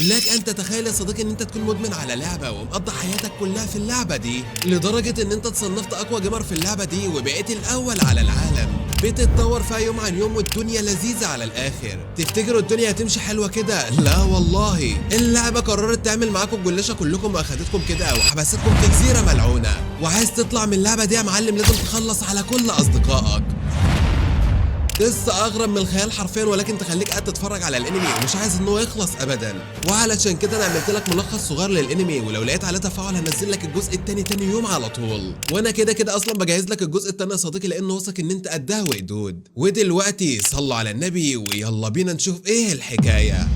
لك ان تتخيل يا صديقي ان انت تكون مدمن على لعبه ومقضي حياتك كلها في اللعبه دي، لدرجه ان انت اتصنفت اقوى جيمر في اللعبه دي وبقيت الاول على العالم، بتتطور فيها يوم عن يوم والدنيا لذيذه على الاخر. تفتكروا الدنيا هتمشي حلوه كده؟ لا والله، اللعبه قررت تعمل معاكم الجلاشه كلكم واخدتكم كده وحبستكم في جزيره ملعونه، وعايز تطلع من اللعبه دي يا معلم لازم تخلص على كل اصدقائك. قصة أغرب من الخيال حرفيا، ولكن تخليك قاعد تتفرج على الأنمي ومش عايز إن هو يخلص أبدا. وعلشان كده أنا عملت لك ملخص صغير للأنمي، ولو لقيت عليه تفاعل هنزل لك الجزء التاني تاني يوم على طول. وأنا كده كده أصلا بجهز لك الجزء التاني يا صديقي، لأن واثق إن أنت قدها وقدود. ودلوقتي صلوا على النبي ويلا بينا نشوف إيه الحكاية.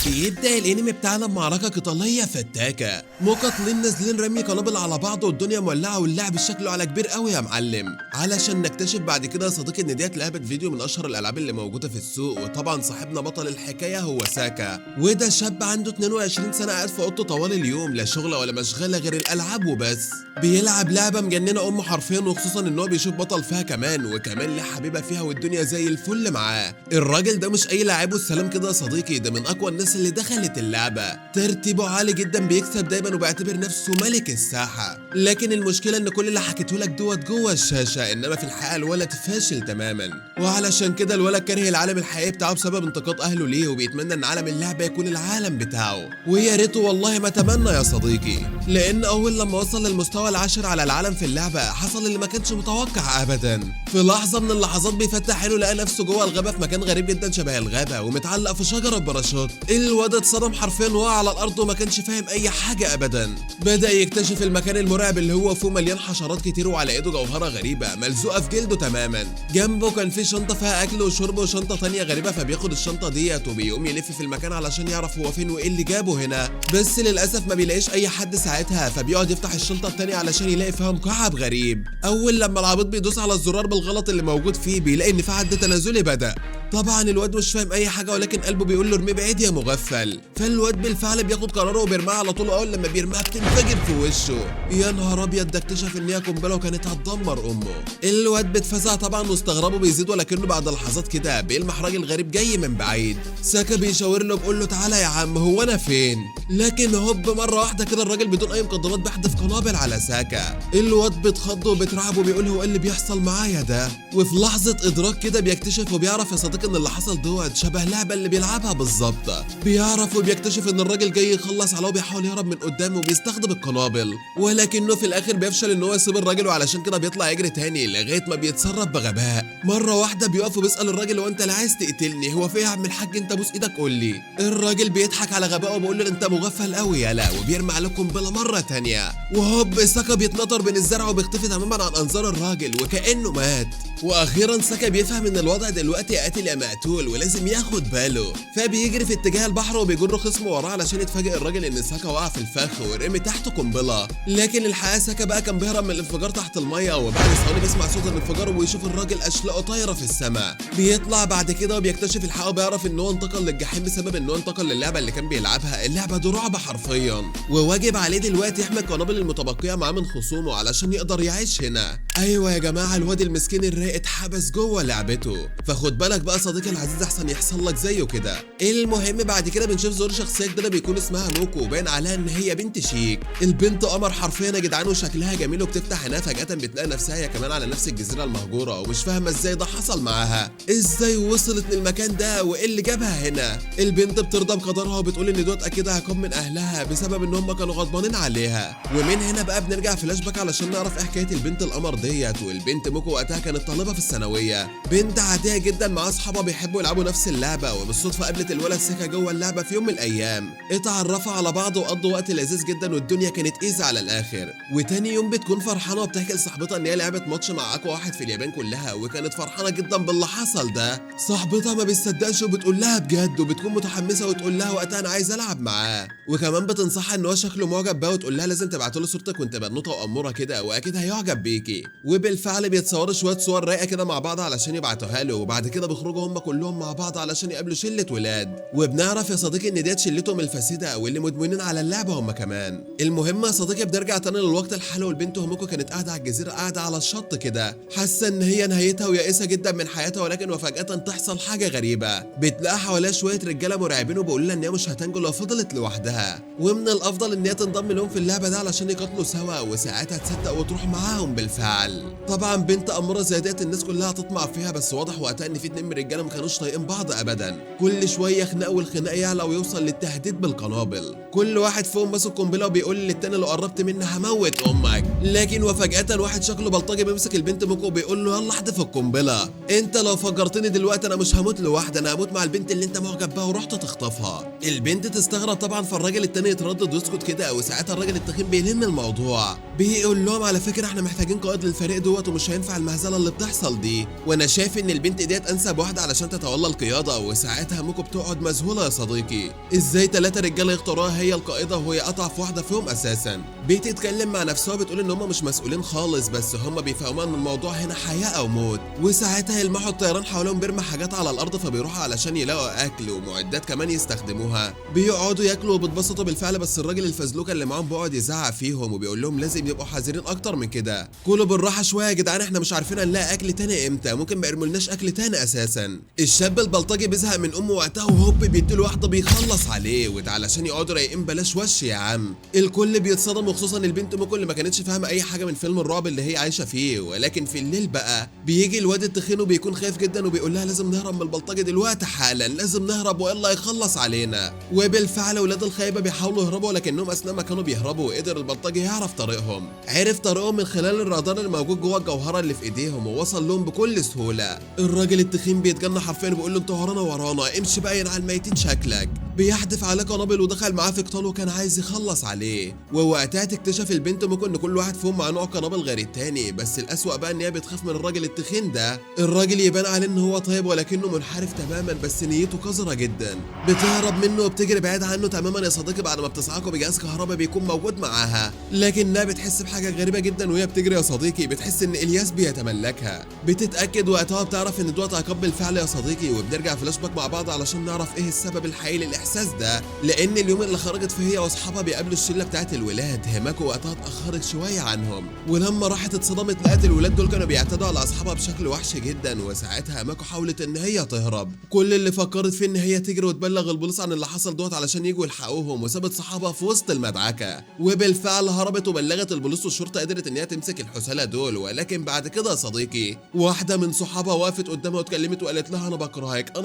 بيبدأ الانمي بتاعنا بمعركة قتالية فتاكة، مقاتلين نازلين رمي قنابل على بعض والدنيا مولعة واللعب شكله على كبير قوي يا معلم، علشان نكتشف بعد كده يا صديقي ان ديت لعبة فيديو من اشهر الالعاب اللي موجودة في السوق. وطبعا صاحبنا بطل الحكاية هو ساكا، وده شاب عنده 22 سنة قاعد في اوضته طوال اليوم، لا شغلة ولا مشغلة غير الالعاب وبس. بيلعب لعبة مجننة امه حرفيا، وخصوصا ان هو بيشوف بطل فيها كمان، وكمان ليه حبيبة فيها والدنيا زي الفل معاه. الراجل ده مش اي لاعب والسلام كده يا صديقي، ده من اقوى الناس اللي دخلت اللعبة، ترتيبه عالي جدا، بيكسب دايما وبيعتبر نفسه ملك الساحة. لكن المشكلة ان كل اللي حكيته لك دوت جوه الشاشة، انما في الحقيقة الولد فاشل تماما. وعلشان كده الولد كاره العالم الحقيقي بتاعه بسبب انتقاد اهله ليه، وبيتمنى ان عالم اللعبة يكون العالم بتاعه. ويا ريته والله ما تمنى يا صديقي، لان اول لما وصل للمستوى العاشر على العالم في اللعبة حصل اللي ما كانش متوقع ابدا. في لحظة من اللحظات بيفتح عينه لقى نفسه جوه الغابة في مكان غريب جدا شبه الغابة، ومتعلق في شجرة باراشوت. الواد اتصدم حرفيا وقع على الارض وما كانش فاهم اي حاجه ابدا. بدا يكتشف المكان المرعب اللي هو فيه مليان حشرات كتير، وعلى ايده جوهره غريبه ملزوقه في جلده تماما. جنبه كان في شنطه فيها اكل وشرب وشنطه تانية غريبه، فبياخد الشنطه ديت وبيقوم يلف في المكان علشان يعرف هو فين وايه اللي جابه هنا. بس للاسف ما بيلاقيش اي حد ساعتها، فبيقعد يفتح الشنطه التانية علشان يلاقي فيها مكعب غريب. اول لما العبيط بيدوس على الزرار بالغلط اللي موجود فيه بيلاقي ان في عد تنازلي بدا. طبعا الواد مش فاهم اي حاجه، ولكن قلبه بيقول له ارميه بعيد يا مغفل. فالواد بالفعل بياخد قراره وبيرميها على طول، اول لما بيرميها بتنفجر في وشه. يا نهار ابيض، ده اكتشف ان هي قنبله وكانت هتدمر امه. الواد بيتفزع طبعا واستغرابه بيزيد، ولكنه بعد لحظات كده بيلمح راجل غريب جاي من بعيد. ساكا بيشاور له بيقول له تعالى يا عم هو انا فين؟ لكن هوب مره واحده كده الراجل بدون اي مقدمات بيحدف قنابل على ساكا. الواد بيتخض وبيترعب وبيقول هو ايه اللي بيحصل معايا ده؟ وفي لحظه ادراك كده بيكتشف وبيعرف يا صديقي ان اللي حصل دوت شبه اللعبه اللي بيلعبها بالظبط. بيعرف وبيكتشف ان الراجل جاي يخلص عليه وبيحاول يهرب من قدامه وبيستخدم القنابل، ولكنه في الاخر بيفشل ان هو يسيب الراجل، وعلشان كده بيطلع يجري تاني لغايه ما بيتصرف بغباء. مره واحده بيقف وبيسال الراجل هو انت اللي عايز تقتلني؟ هو في ايه يا عم الحاج انت بوس ايدك قول لي. الراجل بيضحك على غبائه وبيقول له انت مغفل قوي يالا، وبيرمي عليه قنبله مره تانيه. وهوب ساكا بيتنطر بين الزرع وبيختفي تماما عن انظار الراجل وكانه مات. واخيرا ساكا بيفهم ان الوضع دلوقتي قاتل يا مقتول ولازم ياخد باله، فبيجري في اتجاه البحر وبيجر خصمه وراه علشان يتفاجئ الراجل ان ساكا وقع في الفخ ورمي تحته قنبله. لكن الحقيقه ساكا بقى كان بيهرب من الانفجار تحت الميه، وبعد ثواني بيسمع صوت الانفجار ويشوف الراجل اشلاءه طايره في السماء. بيطلع بعد كده وبيكتشف الحقيقه وبيعرف ان هو انتقل للجحيم بسبب ان هو انتقل للعبه اللي كان بيلعبها. اللعبه دي رعب حرفيا، وواجب عليه دلوقتي يحمي القنابل المتبقيه معاه من خصومه علشان يقدر يعيش هنا. ايوه يا جماعه، الواد المسكين الرايق اتحبس جوه لعبته، فخد بالك بقى صديقي العزيز احسن يحصل لك زيه كده. المهم بعد كده بنشوف ظهور شخصيه جديده بيكون اسمها موكو، وباين عليها ان هي بنت شيك. البنت قمر حرفيا يا جدعان، وشكلها جميل، وبتفتح عينها فجاه بتلاقي نفسها هي كمان على نفس الجزيره المهجوره، ومش فاهمه ازاي ده حصل معاها، ازاي وصلت للمكان ده وايه اللي جابها هنا. البنت بترضى بقدرها وبتقول ان دوت اكيد هيكون من اهلها بسبب ان هم كانوا غضبانين عليها. ومن هنا بقى بنرجع فلاش باك علشان نعرف ايه حكايه البنت القمر ديت. والبنت موكو وقتها كانت طالبه في الثانويه، بنت عاديه جدا مع اصحابها بيحبوا يلعبوا نفس اللعبه، وبالصدفه قابلت الولد ساكا جوه اللعبه في يوم من الايام. اتعرفوا على بعض وقضوا وقت لذيذ جدا، والدنيا كانت ايزي على الاخر. وتاني يوم بتكون فرحانه وبتحكي لصاحبتها ان هي لعبت ماتش مع اقوى واحد في اليابان كلها، وكانت فرحانه جدا باللي حصل ده. صاحبتها ما بتصدقش وبتقول لها بجد، وبتكون متحمسه وتقول لها وقتها انا عايز العب معاه، وكمان بتنصحها ان هو شكله معجب بها، وتقول لها لازم تبعت له صورتك وانت بنوته واموره كده واكيد هيعجب بيكي. وبالفعل بيتصوروا شويه صور رايقه كده مع بعض علشان يبعتوها له، وبعد كده بيخرجوا هم كلهم مع بعض علشان يقابلوا شله ولاد. وبنعرف وبيعرف يا صديقي ان ديت شلتهم الفاسده واللي مدمنين على اللعبه هم كمان. المهم يا صديقي بنرجع تاني للوقت الحالي، والبنت هموكو كانت قاعده على الجزيره، قاعده على الشط كده حاسه ان هي نهايتها ويائسه جدا من حياتها، ولكن وفجاه تحصل حاجه غريبه، بتلاقي حواليها شويه رجاله مرعبين وبيقولوا لها ان هي مش هتنجو لو فضلت لوحدها، ومن الافضل ان هي تنضم لهم في اللعبه ده علشان يقاتلوا سوا، وساعتها تصدق وتروح معاهم بالفعل. طبعا بنت اموره زي ديت الناس كلها هتطمع فيها، بس واضح وقتها ان في اتنين من الرجاله ما كانوش طايقين بعض ابدا، كل شويه خناق والخناق يعلى ويوصل للتهديد بالقنابل، كل واحد فيهم ماسك قنبله وبيقول للتاني لو قربت مني هموت امك، لكن وفجاه واحد شكله بلطجي بيمسك البنت موكو وبيقول له يلا احدف القنبله، انت لو فجرتني دلوقتي انا مش هموت لوحدي، انا هموت مع البنت اللي انت معجب بها ورحت تخطفها. البنت تستغرب طبعا، فالراجل التاني يتردد ويسكت كده، وساعتها الراجل التخين بيلم الموضوع، بيقول لهم على فكره احنا محتاجين قائد للفريق دوت ومش هينفع المهزله اللي بتحصل دي، وانا شايف ان البنت ديت انسب واحده علشان تتولى القياده. وساعتها موكو بتقعد مذهوله يا صديقي، ازاي 3 رجاله يختاروها هي القائده وهي اضعف واحده فيهم اساسا. بتتكلم مع نفسها وبتقول ان هم مش مسؤولين خالص، بس هم بيفهموا ان الموضوع هنا حياه او موت. وساعتها يلمحوا الطيران حواليهم بيرمى حاجات على الارض، فبيروحوا علشان يلاقوا اكل ومعدات كمان يستخدموها، بيقعدوا ياكلوا وبيتبسطوا بالفعل، بس الراجل الفزلوكه اللي معاهم بيقعد يزعق فيهم وبيقول لهم لازم يبقوا حذرين اكتر من كده، كلوا بالراحه شويه يا جدعان، احنا مش عارفين نلاقي اكل تاني امتى، ممكن ما يرمولناش اكل تاني اساسا. الشاب البلطجي بيزهق من امه وقتها وهوب بيديله واحده بيخلص عليه، وده علشان يقعدوا رايقين بلاش وش يا عم. الكل بيتصدم وخصوصا البنت موكو اللي ما كانتش فاهمه اي حاجه من فيلم الرعب اللي هي عايشه فيه. ولكن في الليل بقى بيجي الواد التخين وبيكون خايف جدا وبيقول لها لازم نهرب من البلطجي دلوقتي حالا، لازم نهرب والا يخلص علينا. وبالفعل ولاد الخايبه بيحاولوا يهربوا، ولكنهم اثناء ما كانوا بيهربوا قدر البلطجي يعرف طريقهم، عرف طريقهم من خلال الرادار اللي موجود جوه الجوهره اللي في ايديهم، ووصل لهم بكل سهوله. الراجل التخين بيتجنن حرفيا وبيقول له انت ورانا امشي باين على الميتين شكلك، بيحدف عليه قنابل ودخل معاه في قتال وكان عايز يخلص عليه. ووقتها تكتشف البنت ممكن ان كل واحد فيهم مع نوع قنابل غير التاني، بس الاسوأ بقى ان هي بتخاف من الراجل التخين ده. الراجل يبان عليه ان هو طيب ولكنه منحرف تماما، بس نيته قذره جدا، بتهرب منه وبتجري بعيد عنه تماما يا صديقي بعد ما بتسعقه بجهاز كهرباء بيكون موجود معاها، لكنها بتحس بحاجه غريبه جدا وهي بتجري يا صديقي، بتحس ان الياس بيتملكها، بتتاكد وقتها بتعرف ان دوت عقاب بالفعل يا صديقي. وبنرجع فلاش باك مع بعض علشان نعرف ايه السبب الحقيقي للاحساس ده، لان اليوم اللي خرجت فيه هي واصحابها بيقابلوا الشله بتاعت الولاد، هيماكو وقتها اتاخرت شويه عنهم، ولما راحت اتصدمت لقت الولاد دول كانوا بيعتدوا على اصحابها بشكل وحش جدا. وساعتها هيماكو حاولت ان هي تهرب، كل اللي فكرت فيه ان هي تجري وتبلغ البوليس عن اللي حصل دوت علشان يجوا يلحقوهم، وسابت صحابها في وسط المدعكه. وبالفعل هربت وبلغت البوليس والشرطه، قدرت ان هي تمسك الحسالة دول. ولكن بعد كده يا صديقي واحده من صحابها وقفت قدامها واتكلمت وقالت لها انا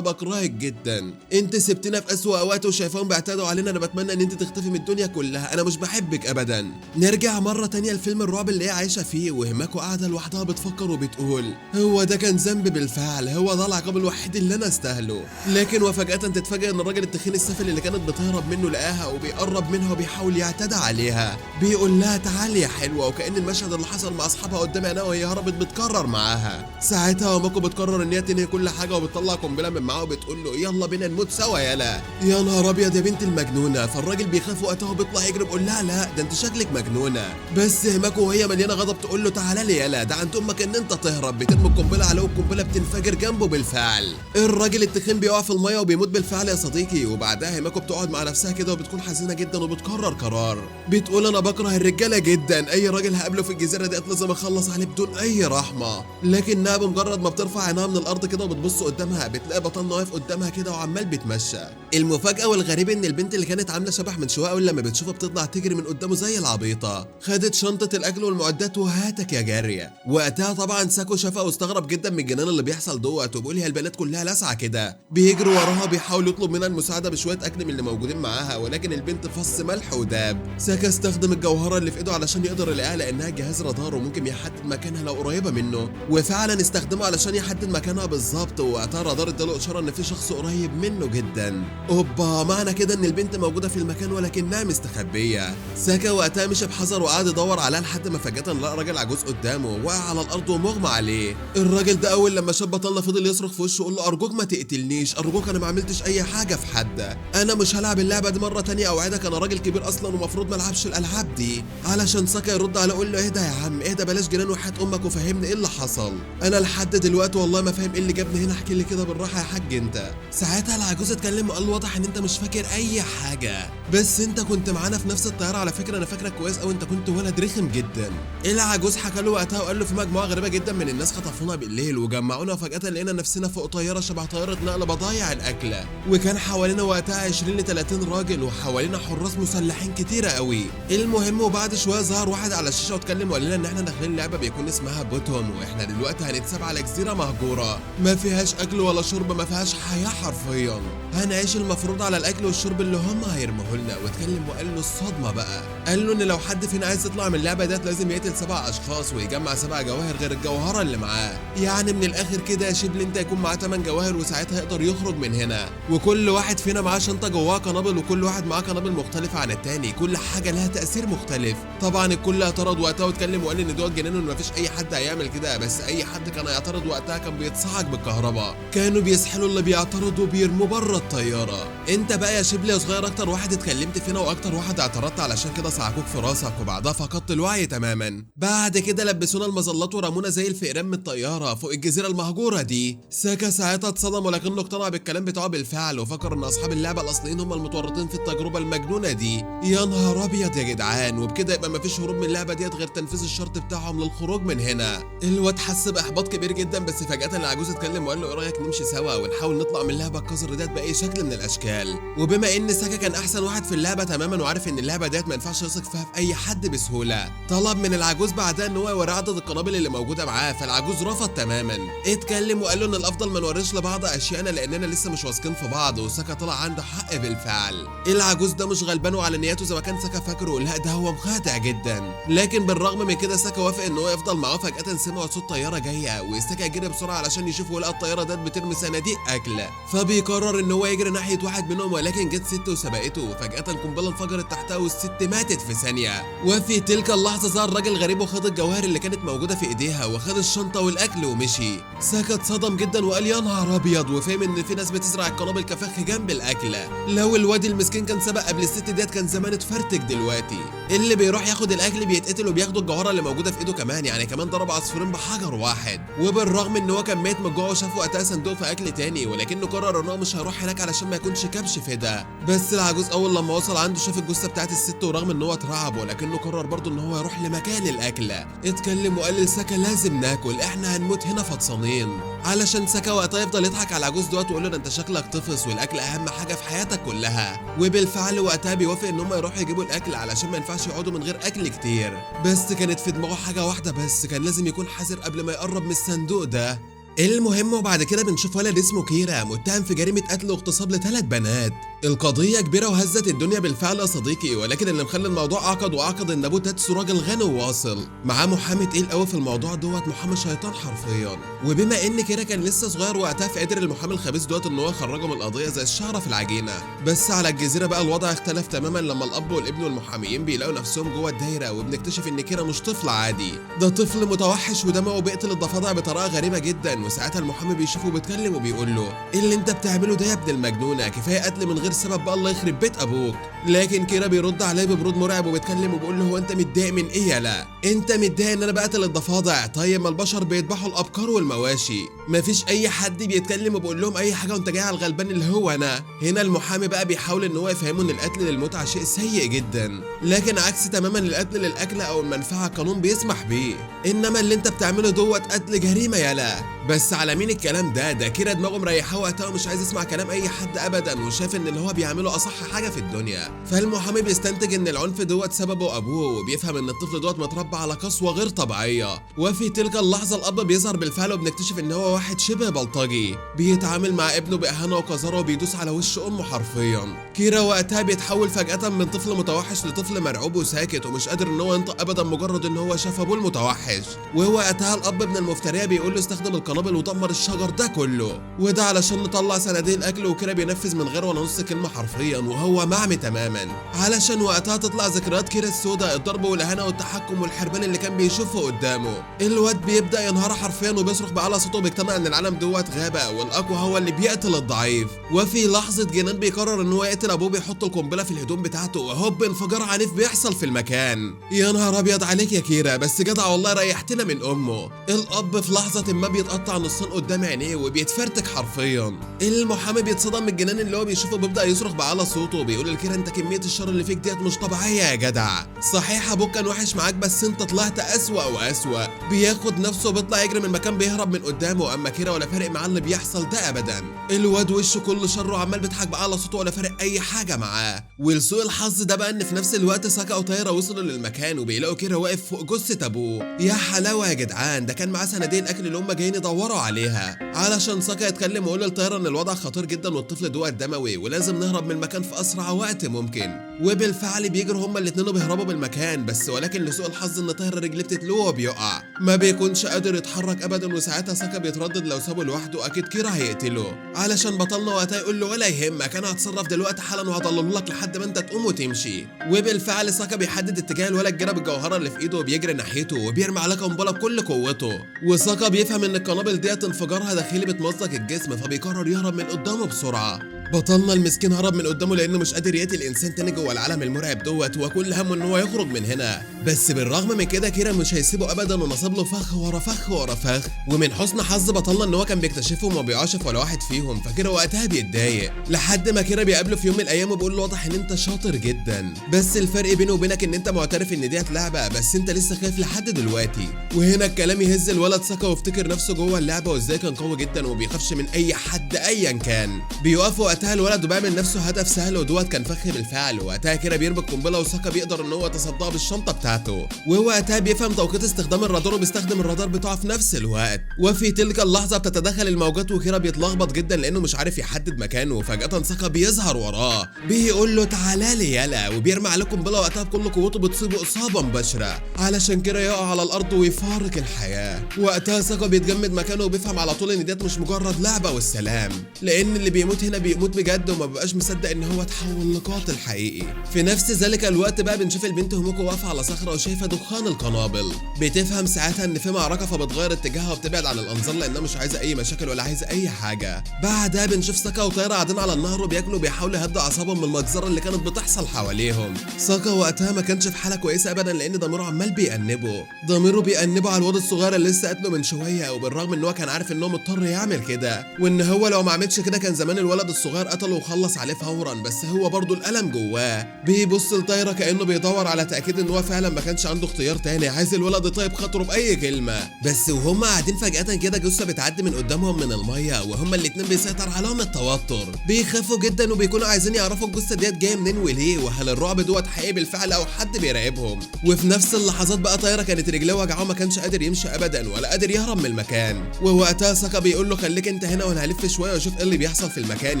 بكرهك جدا، انت سبتنا في اسوأ اوقات وشايفاهم بيعتدوا علينا، انا بتمنى ان انت تختفي من الدنيا كلها، انا مش بحبك ابدا. نرجع مره تانية لفيلم الرعب اللي هي عايشه فيه، وهيماكو قاعده لوحدها بتفكر وبتقول هو ده كان ذنب بالفعل، هو ده العقاب الوحيد اللي انا استاهله. لكن وفجاه تتفاجئ ان الراجل التخين السافل اللي كانت بتهرب منه لقاها وبيقرب منها وبيحاول يعتدي عليها، بيقول لها تعالي يا حلوه، وكأن المشهد اللي حصل مع اصحابها قدام عينها وهي هربت بتكرر معاها. ساعتها هيماكو بتقرر ان هي تنهي كل حاجه وبتطلع قنبله من معاها وبتقول له يلا بينا نموت سوا يلا. يا نهار ابيض يا بنت المجنونه. فالراجل بيخاف وقتها وبيطلع يجري بيقول لها لا ده انت شكلك مجنونه. بس هيماكو وهي مليانه غضب تقول له تعالى لي يلا، ده عند امك ان انت تهرب. بترمي القنبله عليه والقنبله بتنفجر جنبه بالفعل. الراجل التخين بيقع في الميه وبيموت بالفعل يا صديقي. وبعدها هيماكو بتقعد مع نفسها كده وبتكون حزينه جدا وبتقرر قرار، بتقول انا بكره الرجاله جدا، اي راجل هقابله في الجزيره ديت لازم اخلص عليه بدون اي رحمه. لكنها بمجرد ما بترفع عينها من الارض كده وبتبص قدامها بتلاقي بطلنا واقف قدامها كده وعمال بيتمشى. المفاجاه والغريب ان البنت اللي كانت عامله شبح من شويه اول لما بتشوفها بتطلع تجري من قدامه زي العبيطه، خدت شنطه الاكل والمعدات وهاتك يا جاريه. وقتها طبعا ساكو شافها واستغرب جدا من الجنان اللي بيحصل دوت، وبيقول هي البنات كلها لاسعه كده. بيجري وراها بيحاول يطلب منها المساعده بشويه اكل من اللي موجودين معاها، ولكن البنت فص ملح وداب. ساكا استخدم الجوهره اللي في ايده علشان يقدر يلاقيها لانها جهاز رادار وممكن يحدد مكانها لو قريبه منه، وفعلا استخدمه علشان يحدد مكانها بالظبط. وقتها الرادار اداله اشاره ان في شخص قريب منه جدا. اوبا، معنى كده ان البنت موجوده في المكان ولكنها مستخبيه. ساكا وقتها مشى بحذر وقعد يدور عليها لحد ما فجاه لقى راجل عجوز قدامه وقع على الارض ومغمى عليه. الراجل ده اول لما شاف بطلنا فضل يصرخ في وشه ويقول له ارجوك ما تقتلنيش، ارجوك انا ما عملتش اي حاجه في حد، انا مش هلعب اللعبه دي مره تانية اوعدك، انا راجل كبير اصلا ومفروض ما العبش الالعاب دي. علشان ساكا يرد عليه يقول له اهدى يا عم اهدى، بلاش جنان وحياة امك وفهمني ايه اللي حصل، انا لحد دلوقتي والله ما فاهم ايه اللي جابني هنا، احكي لي كده بالراحه يا حاج انت. ساعتها العجوز اتكلمت اتكلم وقال له واضح ان انت مش فاكر اي حاجه، بس انت كنت معانا في نفس الطياره على فكره، انا فاكرك كويس قوي، انت كنت ولد رخم جدا. العجوز حكى له وقتها وقال له في مجموعه غريبه جدا من الناس خطفونا بالليل وجمعونا، وفجاه لقينا نفسنا فوق طياره شبه طياره نقل بضايع الاكله، وكان حوالينا وقتها 20 ل 30 راجل وحوالينا حراس مسلحين كتيره قوي. المهم وبعد شويه ظهر واحد على الشاشه واتكلم وقال لنا ان احنا داخلين لعبه بيكون اسمها بوتوم، واحنا دلوقتي هنتساب على جزيره مهجوره ما فيهاش اكل ولا شرب، ما فيهاش حياه حرفيا، هنعيش المفروض على الاكل والشرب اللي هم هيرموه لنا. واتكلم وقال له الصدمه بقى، قال له ان لو حد فينا عايز يطلع من اللعبه ديت لازم يقتل 7 اشخاص ويجمع 7 جواهر غير الجوهره اللي معاه، يعني من الاخر كده يا شبل انت يكون معاه 8 جواهر وساعتها يقدر يخرج من هنا، وكل واحد فينا معاه شنطه جواها قنابل وكل واحد معاه قنابل مختلفه عن التاني، كل حاجه لها تاثير مختلف. طبعا الكل اعترض وقتها واتكلم وقال ان دوت جنان وان مفيش اي حد هيعمل كده، بس اي حد كان هيعترض وقتها كان بيتصعق بالكهرباء، كانوا بيسحلوا اللي بيعترض وبيرموا بره الطياره. انت بقى يا شبل يا صغير اكتر واحد اتكلمت فينا واكتر واحد اعترضت، علشان كده صعقوك في راسك وبعدها فقدت الوعي تماما. بعد كده لبسونا المظلات ورمونا زي الفئران من الطياره فوق الجزيره المهجوره دي. ساكا ساعتها اتصدم ولكنه اقتنع بالكلام بتاعه بالفعل، وفكر ان اصحاب اللعبه الاصليين هم المتورطين في التجربه المجنونه دي. يا نهار ابيض يا جدعان، وبكده يبقى مفيش هروب من اللعبه ديت غير تنفيذ الشرط بتاعهم للخروج من هنا. الواد حس باحباط كبير جدا، بس فجاه العجوز اتكلم وقال له ايه رايك نمشي سوا ونحاول نطلع من اللعبه القذره ديت باي شكل من الاشكال. وبما ان ساكا كان احسن واحد في اللعبه تماما وعارف ان اللعبه ديت ما ينفعش يثق فيها في اي حد بسهوله، طلب من العجوز بعدها ان هو يوري عدد القنابل اللي موجوده معاه، فالعجوز رفض تماما. اتكلم وقال له ان الافضل ما نوريش لبعض اشياءنا لاننا لسه مش واثقين في بعض، وساكا طلع عنده حق بالفعل. العجوز ده مش غلبان وعلى نياته زي ما كان ساكا فاكره، لا ده هو مخادع جدا. لكن بالرغم من كده ساكا وافق ان هو يفضل معاه. فجاه سمعوا صوت طياره جايه وساكا جري بسرعه علشان يشوف، ولقى الطياره ديت بترمي صناديق اكل، فبيقرر ان هو يجري ناحيه واحد منهم، ولكن جت ست وسبقته، وفجاه القنبله انفجرت تحتها والست ماتت في ثانيه. وفي تلك اللحظه ظهر راجل غريب وخد الجواهر اللي كانت موجوده في ايديها وخد الشنطه والاكل ومشي. ساكا اتصدم جدا وقال يا نهار ابيض، وفهم ان في ناس بتزرع القنابل كفخ جنب الاكله. لو الواد المسكين كان سبق قبل الست ديت كان زمان اتفرتك دلوقتي. اللي بيروح ياخد الاكل بيتقتل وبياخدوا الجوهره اللي موجوده في ايده كمان، يعني كمان ضرب عصفورين بحجر واحد. وبالرغم ان هو كان ميت من جوه وشاف وقتها صندوق في اكل تاني، ولكنه قرر ان هو مش هيروح هناك علشان ما يكونش كبش فدا. بس العجوز اول لما وصل عنده شاف الجثه بتاعت الست، ورغم ان هو اترعب ولكنه قرر برضه ان هو يروح لمكان الاكله. اتكلم وقال لساكا لازم ناكل، احنا هنموت هنا فطسانين. علشان ساكا وقتها يفضل يضحك على العجوز دوت ويقول له ده انت شكلك طفس والاكل اهم حاجه في حياتك كلها. وبالفعل وقتها بيوافق ان هم يروحوا يجيبوا الاكل علشان ما ينفعش يقعدوا من غير اكل كتير. بس كانت في دماغه حاجه واحده بس، كان لازم يكون حذر قبل ما يقرب من الصندوق ده. المهم وبعد كده بنشوف ولد اسمه كيرا متهم في جريمه قتل واغتصاب ل3 بنات. القضيه كبيره وهزت الدنيا بالفعل يا صديقي، ولكن اللي مخلي الموضوع اعقد ان ابو تاتسو راجل غني وواصل معاه محامي تقيل قوي في الموضوع دوت، محامي شيطان حرفيا. وبما ان كيرا كان لسه صغير وقتها فقدر المحامي الخبيث دوت ان هو يخرجه من القضيه زي الشعره في العجينه. بس على الجزيره بقى الوضع اختلف تماما لما الاب والابن والمحاميين بيلاقوا نفسهم جوه الدايره، وبنكتشف ان كيرا مش طفل عادي، ده طفل متوحش ودمه بيقتل الضفادع بطريقه غريبه جدا. وساعتها المحامي بيشوفه وبيتكلم وبيقول له ايه اللي انت بتعمله ده يا ابن المجنونه، كفايه قتل من غير سبب بقى، الله يخرب بيت ابوك. لكن كيرا بيرد عليه ببرود مرعب وبيتكلم وبيقول له هو انت متضايق من ايه؟ يالا انت متضايق ان انا بقتل الضفادع؟ طيب ما البشر بيذبحوا الابقار والمواشي، مفيش اي حد بيتكلم وبيقول لهم اي حاجه وانت جاي على الغلبان اللي هو انا. هنا المحامي بقى بيحاول ان هو يفهمه ان القتل للمتعه شيء سيء جدا، لكن عكس تماما القتل للاكل او المنفعه القانون بيسمح بيه، انما اللي انت بتعمله دوت قتل جريمه يالا. بس على مين الكلام ده كيرا دماغه مريحاه وقتها ومش عايز يسمع كلام اي حد ابدا، وشايف ان اللي هو بيعمله اصح حاجه في الدنيا. فالمحامي بيستنتج ان العنف دوت سببه ابوه، وبيفهم ان الطفل دوت متربى على قسوه غير طبيعيه. وفي تلك اللحظه الاب بيظهر بالفعل وبنكتشف ان هو واحد شبه بلطجي بيتعامل مع ابنه باهانه وقذاره وبيدوس على وش امه حرفيا. كيرا وقتها بيتحول فجاه من طفل متوحش لطفل مرعوب وساكت ومش قادر ان هو ينطق ابدا مجرد ان هو شاف ابوه المتوحش. ووقتها الاب ابن المفتريه بيقول له استخدم القنابل ودمر الشجر ده كله، وده علشان نطلع صناديق الاكل. وكيرا بينفذ من غير ولا نص كلمه حرفيا وهو معمي تماما، علشان وقتها تطلع ذكريات كيرا السوداء، الضرب والاهانه والتحكم والحرمان اللي كان بيشوفه قدامه. الواد بيبدا ينهار حرفيا وبيصرخ باعلى صوته وبيقتنع ان العالم دوت غابه والاقوى هو اللي بيقتل الضعيف. وفي لحظه جنان بيقرر ان هو يقتل ابوه، بيحط القنبله في الهدوم بتاعته وهوب انفجار عنيف بيحصل في المكان. يا نهار ابيض عليك يا كيرا، بس جدع والله ريحتنا من امه. الاب في لحظه ما بيتقطع بيتقطع نصين قدام عينيه وبيتفرتك حرفيا. المحامي بيتصدم من الجنان اللي هو بيشوفه، بيبدا يصرخ بعلى صوته وبيقول لكيرا انت كميه الشر اللي فيك ديت مش طبيعيه يا جدع. صحيح ابوك كان وحش معاك بس انت طلعت اسوأ واسوأ. بياخد نفسه وبيطلع يجري من مكان بيهرب من قدامه، اما كيرا ولا فارق معاه اللي بيحصل ده ابدا. الواد وشه كله شر وعمال بيضحك بعلى صوته ولا فارق اي حاجه معاه. ولسوء الحظ ده بقى ان في نفس الوقت ساكا وطايرة وصلوا للمكان وبيلاقوا كيرا واقف فوق جثه ابوه. يا حلاوه يا جدعان، ده كان معاه صناديق الاكل اللي هم جايين يدوروا عليها. علشان ساكا يتكلم ويقول للطايرة ان الوضع خطير جدا والطفل دوت دموي ولازم نهرب من المكان في اسرع وقت ممكن. وبالفعل بيجروا هما الاتنين وبيهربوا بالمكان، بس ولكن لسوء الحظ ان طايرة رجليه بتتلوه وبيقع، ما بيكونش قادر يتحرك ابدا. وساعتها ساكا بيتردد لو سابه لوحده اكيد كيرا هيقتله. علشان بطلنا وقتها يقول له ولا يهمك انا هتصرف دلوقتي حالا وهضلله لك لحد ما انت تقوم وتمشي. وبالفعل ساكا بيحدد اتجاه الولد جرى بالجوهره اللي في ايده وبيجري ناحيته وبيرمي عليه قنبله بكل قوته. وساكا بيفهم ان القنابل ديت انفجارها داخلي بتمزق الجسم، فبيقرر يهرب من قدامه بسرعه. بطلنا المسكين هرب من قدامه لانه مش قادر يقتل انسان تاني جوه العالم المرعب دوت، وكل همه ان هو يخرج من هنا. بس بالرغم من كده كيرا مش هيسيبه ابدا ونصب له فخ ورا فخ ورا فخ. ومن حسن حظ بطلنا ان هو كان بيكتشفهم وما بيقعش في ولا واحد فيهم، فكيرا وقتها بيتضايق لحد ما كيرا بيقابله في يوم من الايام وبيقول له واضح ان انت شاطر جدا، بس الفرق بينه وبينك ان انت معترف ان ديت لعبه بس انت لسه خايف لحد دلوقتي. وهنا الكلام يهز الولد ساكا وافتكر نفسه جوه اللعبه وازاي كان قوي جدا وبيخافش من اي حد ايا كان. بيوقف وقتها الولد وبيعمل نفسه هدف سهل ودوت كان فخ بالفعل. وقتها كيرا بيرمي القنبله وساكا بيقدر ان هو يتصداها بالشنطه بتاعته. ووقتها بيفهم توقيت استخدام الرادار وبيستخدم الرادار بتاعه في نفس الوقت. وفي تلك اللحظه بتتدخل الموجات وكيرا بيتلخبط جدا لانه مش عارف يحدد مكانه. وفجاه ساكا بيظهر وراه بيقول له تعالى لي يلا، وبيرمي عليه قنبله وقتها بكل قوته بتصيبه اصابه مباشره علشان كيرا يقع على الارض ويفارق الحياه. وقتها ساكا بيتجمد مكانه وبيفهم على طول ان ديت مش مجرد لعبه والسلام، لان اللي بيموت هنا بيموت بجد وما بيبقاش مصدق ان هو اتحول لقاتل حقيقي. في نفس ذلك الوقت بقى بنشوف البنت هوموكو واقفه على صخره وشايفه دخان القنابل. بتفهم ساعتها ان في معركه فبتغير اتجاهها وبتبعد عن الانظار لانها مش عايزه اي مشاكل ولا عايزه اي حاجه. بعدها بنشوف ساكا وطايرة قاعدين على النهر وبياكلوا وبيحاولوا يهدوا اعصابهم من المجزره اللي كانت بتحصل حواليهم. ساكا وقتها ما كانش في حاله كويسه ابدا لان ضميره عمال بيأنبه على الواد الصغير اللي لسه قتله من شويه. وبالرغم ان هو كان عارف ان هو مضطر يعمل كده وان هو لو ما عملش كده كان زمان الولد الصغير قتله وخلص عليه فورا، بس هو برضه الالم جواه. بيبص لطايرة كانه بيدور على تاكيد ان هو فعلا ما كانش عنده اختيار تاني، عايز الولد يطيب خاطره باي كلمه. بس وهم قاعدين فجاه كده جثه بتعدي من قدامهم من الميه وهم الاتنين بيسيطر عليهم التوتر. بيخافوا جدا وبيكونوا عايزين يعرفوا الجثه ديت جايه منين وليه، وهل الرعب دوت حقيقي بالفعل او حد بيراقبهم. وفي نفس اللحظات بقى طايرة كانت رجليه وجعاه وما كانش قادر يمشي ابدا ولا قادر يهرب من المكان. ووقتها ساكا بيقول له خليك انت هنا وانا هلف شويه واشوف ايه اللي بيحصل في المكان،